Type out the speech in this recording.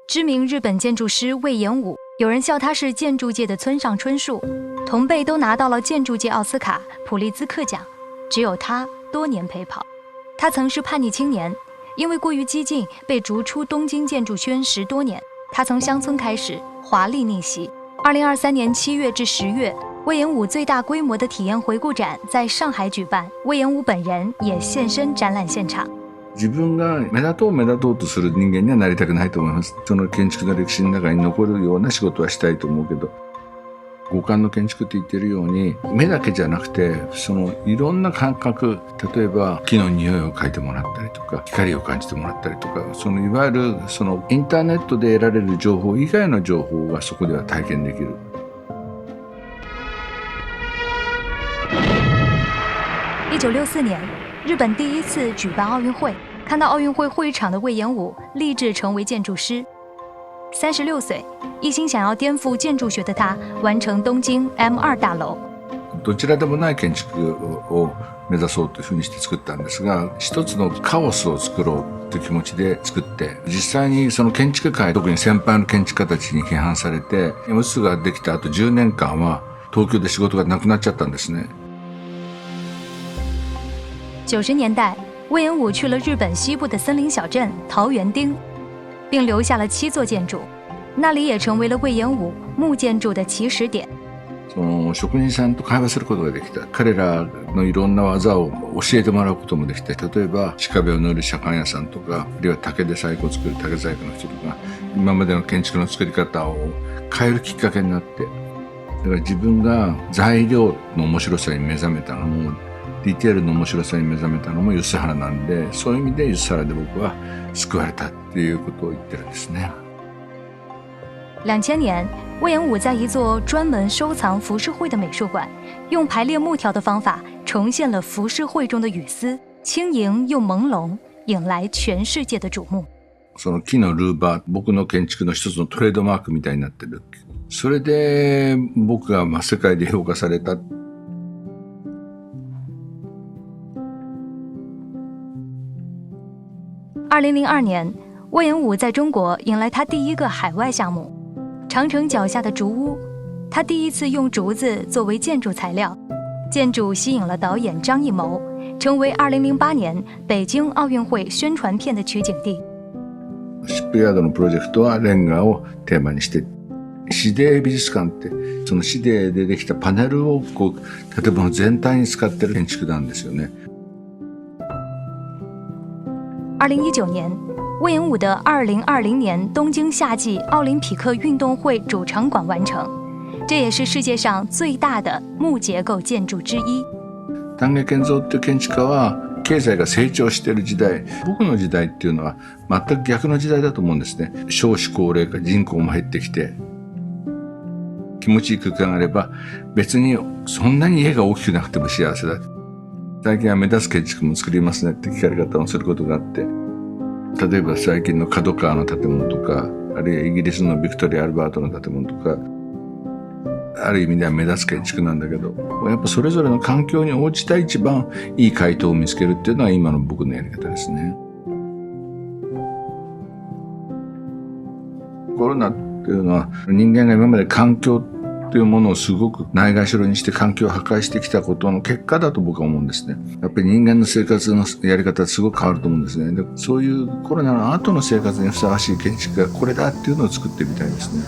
知名日本建筑师魏延武，有人笑他是建筑界的村上春树，同辈都拿到了建筑界奥斯卡、普利兹克奖，只有他多年陪跑。他曾是叛逆青年，因为过于激进被逐出东京建筑圈10多年。他从乡村开始华丽逆袭。2023年7月至10月，魏延武最大规模的体验回顾展在上海举办，魏延武本人也现身展览現場。自分が目立とうとする人間にはなりたくないと思います。その建築の歴史の中に残るような仕事はしたいと思うけど、五感の建築って言ってるように、目だけじゃなくて、そのいろんな感覚、例えば木の匂いを嗅いでもらったりとか、光を感じてもらったりとか、そのいわゆるそのインターネットで得られる情報以外の情報がそこでは体験できる。1964年，日本第一次举办奥运会，看到奥运会会场的魏延武立志成为建筑师。36岁，一心想要颠覆建筑学的他，完成东京 M2 大楼。どちらでもない建築を目指そうというふうにして作ったんですが、一つのカオスを作ろうという気持ちで作って、実際にその建築界、特に先輩の建築家たちに批判されて、M2 ができた後10年間は東京で仕事がなくなっちゃったんですね。90年代，魏延武去了日本西部的森林小镇桃园町，并留下了7座建筑，那里也成为了魏延武木建筑的起始点。その職人さんと会話することができた。彼らのいろんな技を教えてもらうこともできて、例えば鹿壁を塗る左官屋さんとか、あるいは竹で細工を作る竹細工の人とか、今までの建築の作り方を変えるきっかけになって、だから自分が材料の面白さに目覚めたのも、ディテールの面白さに目覚めたのも梼原なんで、そういう意味で梼原で僕は救われたっていうことを言ってるんですね。2000年，魏延武在一座专门收藏浮世绘的美术馆，用排列木条的方法重现了浮世绘中的雨丝，轻盈又朦胧，引来全世界的瞩目。その木のルーバー、僕の建築の一つのトレードマークみたいになってる。それで僕が世界で評価された。2002年，魏延武在中国迎来他第一个海外项目——长城脚下的竹屋。他第一次用竹子作为建筑材料，建筑吸引了导演张艺谋，成为2008年北京奥运会宣传片的取景地。シップヤードのプロジェクトはレンガをテーマにして、市デー美術館ってその市デーでできたパネルを建物全体に使ってる建築なんですよね。2019年，魏延武的2020年东京夏季奥林匹克运动会主场馆完成，这也是世界上最大的木结构建筑之一。丹下健三っていう建築家は経済が成長している時代、僕の時代っていうのは全く逆の時代だと思うんですね。少子高齢化、人口も減ってきて、気持ちいい空間があれば別にそんなに家が大きくなくても幸せだ。最近は目立つ建築も作りますねって聞かれ方をすることがあって、例えば最近の角川の建物とか、あるいはイギリスのビクトリア・アルバートの建物とか、ある意味では目立つ建築なんだけど、やっぱそれぞれの環境に応じた一番いい回答を見つけるっていうのは今の僕のやり方ですね。コロナっていうのは人間が今まで環境というものをすごくないがしろにして環境を破壊してきたことの結果だと僕は思うんですね。やっぱり人間の生活のやり方はすごく変わると思うんですね。で、そういうコロナの後の生活にふさわしい建築がこれだっていうのを作ってみたいですね。